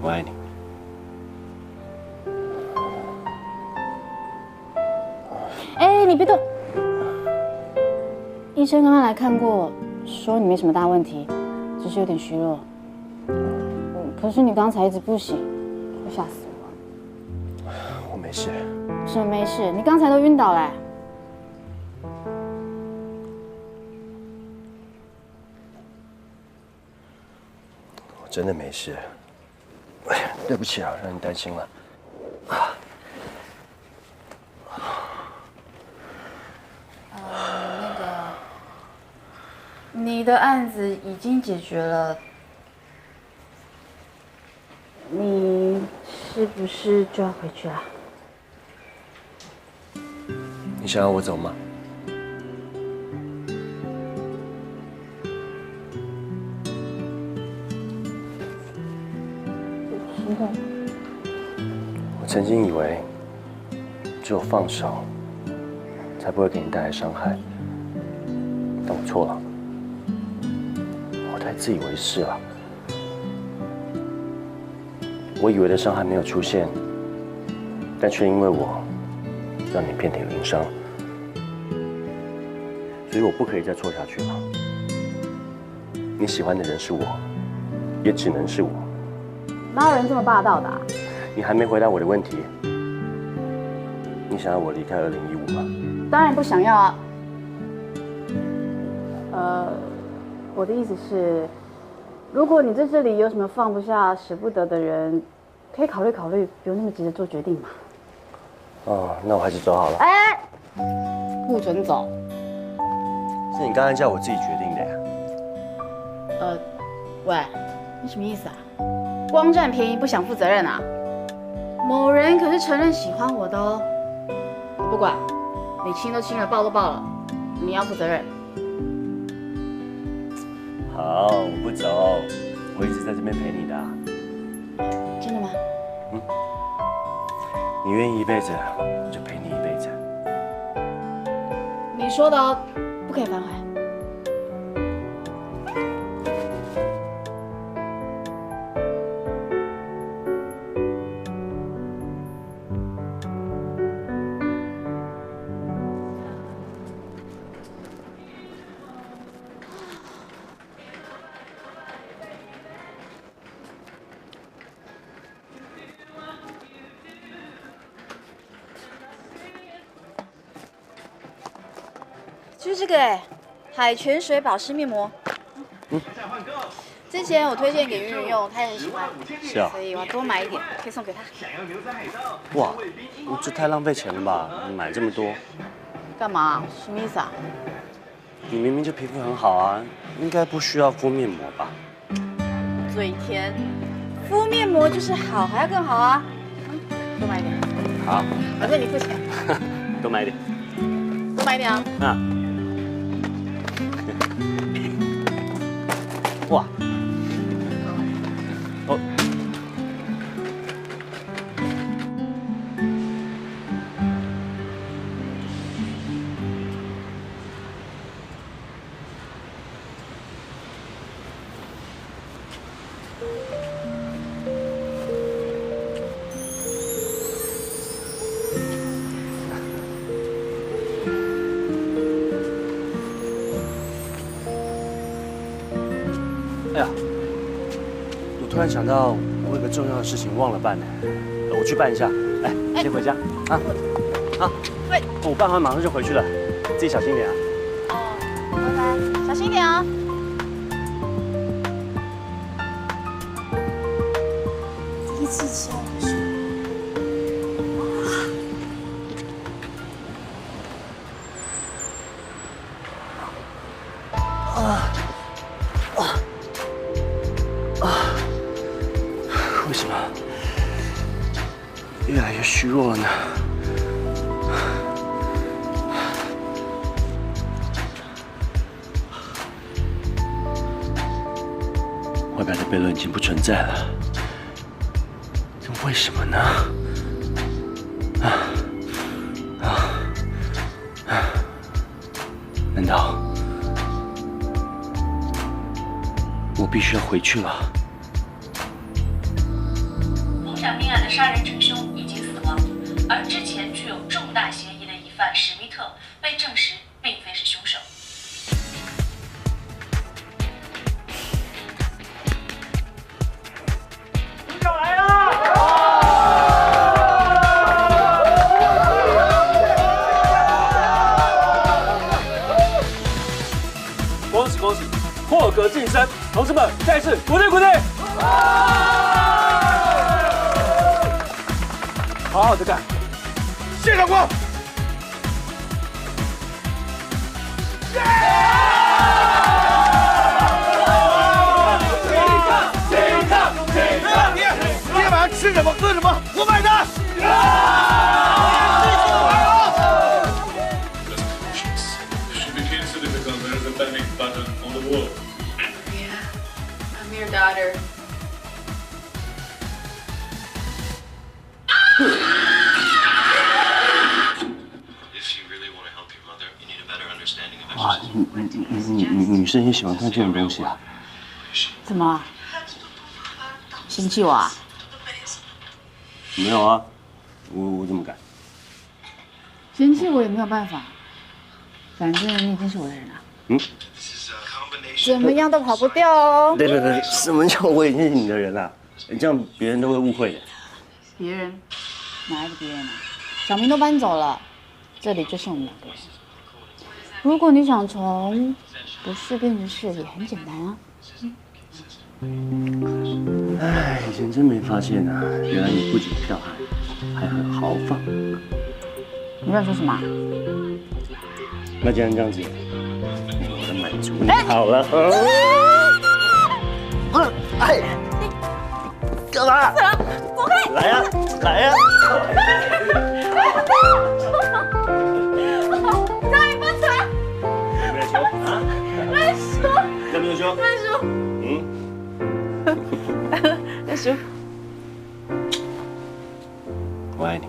我爱你。哎，你别动。医生刚刚来看过，说你没什么大问题，只是有点虚弱。可是你刚才一直不醒，会吓死我。我没事。什么没事？你刚才都晕倒嘞。我真的没事。哎呀，对不起啊，让你担心了。你的案子已经解决了，你是不是就要回去了？你想要我走吗？我曾经以为，只有放手，才不会给你带来伤害，但我错了。我太自以为是了。我以为的伤害没有出现，但却因为我让你遍体鳞伤，所以我不可以再错下去了。你喜欢的人是我，也只能是我。哪有人这么霸道的啊？你还没回答我的问题。你想要我离开2015吗？当然不想要啊。我的意思是，如果你在这里有什么放不下、舍不得的人，可以考虑考虑，不用那么急着做决定嘛。哦，那我还是走好了。哎，不准走。是你刚刚叫我自己决定的呀。喂，你什么意思啊？光占便宜不想负责任啊？某人可是承认喜欢我的哦。我不管，你亲都亲了，抱都抱了，你要负责任。好，我不走，我一直在这边陪你的啊。真的吗？嗯。你愿意一辈子，我就陪你一辈子。你说的哦，不可以反悔。就是这个哎，海泉水保湿面膜。之前我推荐给云云用，她也很喜欢。是啊。所以我要多买一点，可以送给她。哇，这太浪费钱了吧？你买这么多。干嘛？什么意思啊？你明明就皮肤很好啊，应该不需要敷面膜吧？嘴甜，敷面膜就是好，还要更好啊。多买一点。好。反正你付钱。多买一点。多买一点啊。啊。哇！哦。哎呀，我突然想到，我有个重要的事情忘了办呢，我去办一下。哎，先回家啊啊！喂，我办完马上就回去了，自己小心点啊。哦，拜拜，小心一点啊。第一次牵我的手。为什么越来越虚弱了呢？外表的悖论已经不存在了，这为什么呢？难道我必须要回去了？场命案的杀人真凶已经死亡，而之前具有重大嫌疑的疑犯史密特被证实并非是凶手。警长来了！恭喜恭喜，破格晋升！同志们，再次鼓励鼓励！好好的干！谢长官。今天晚上吃什么喝什么，我买单。Should be considered because there is a panic button on the wall. Yeah, I'm your daughter. If you really want to help your mother, you need a better understanding of 哇， exercise. 女生也喜欢看这种东西啊？怎么？嫌弃我啊？没有啊，我怎么敢？嫌弃我也没有办法，反正你已经是我的人了。嗯。 This is a combination. 怎么样都跑不掉哦。对，什么叫我已经是你的人了？这样别人都会误会的。别人？哪一个别人啊？小明都搬走了，这里就剩我们两个人。如果你想从不是变成是，也很简单啊。哎，以前真没发现啊，原来你不仅剽悍，还很豪放。你在说什么啊？那既然这样子，我来满足你好了。哎，干嘛？走开！来呀，来呀！再不走！有没有凶啊？认输！有没有凶？认输！认输！我爱你。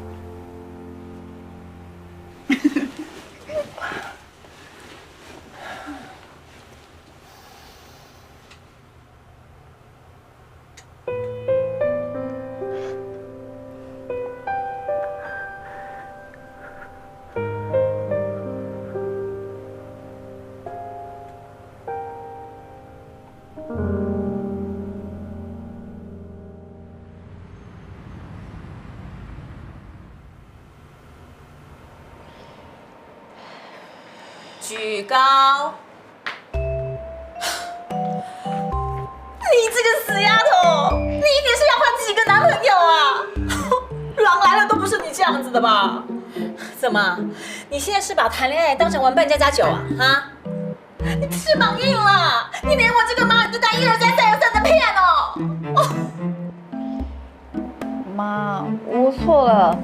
举高！你这个死丫头，你一年是要换几个男朋友啊？狼来了都不是你这样子的吧？怎么，你现在是把谈恋爱当成玩扮家家酒啊？啊？你翅膀硬了，你连我这个妈都当1、2、3、3有3的骗哦！妈，我错了，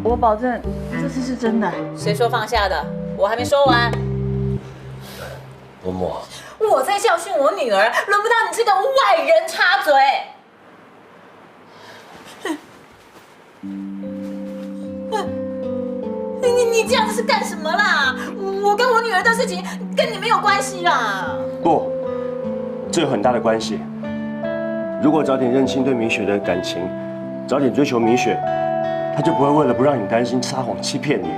我保证这次是真的。谁说放下的？我还没说完。嬷嬷，我在教训我女儿，轮不到你这个外人插嘴。你这样子是干什么啦？我跟我女儿的事情跟你没有关系啦。不，这有很大的关系。如果早点认清对米雪的感情，早点追求米雪，她就不会为了不让你担心撒谎欺骗你。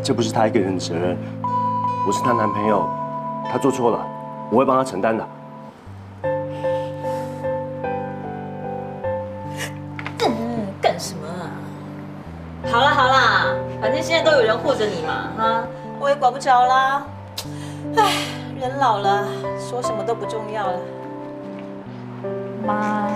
这不是她一个人的责任，我是她男朋友，她做错了，我会帮她承担的。干什么啊？好啦好啦，反正现在都有人护着你嘛，啊，我也管不着啦。唉，人老了，说什么都不重要了。妈，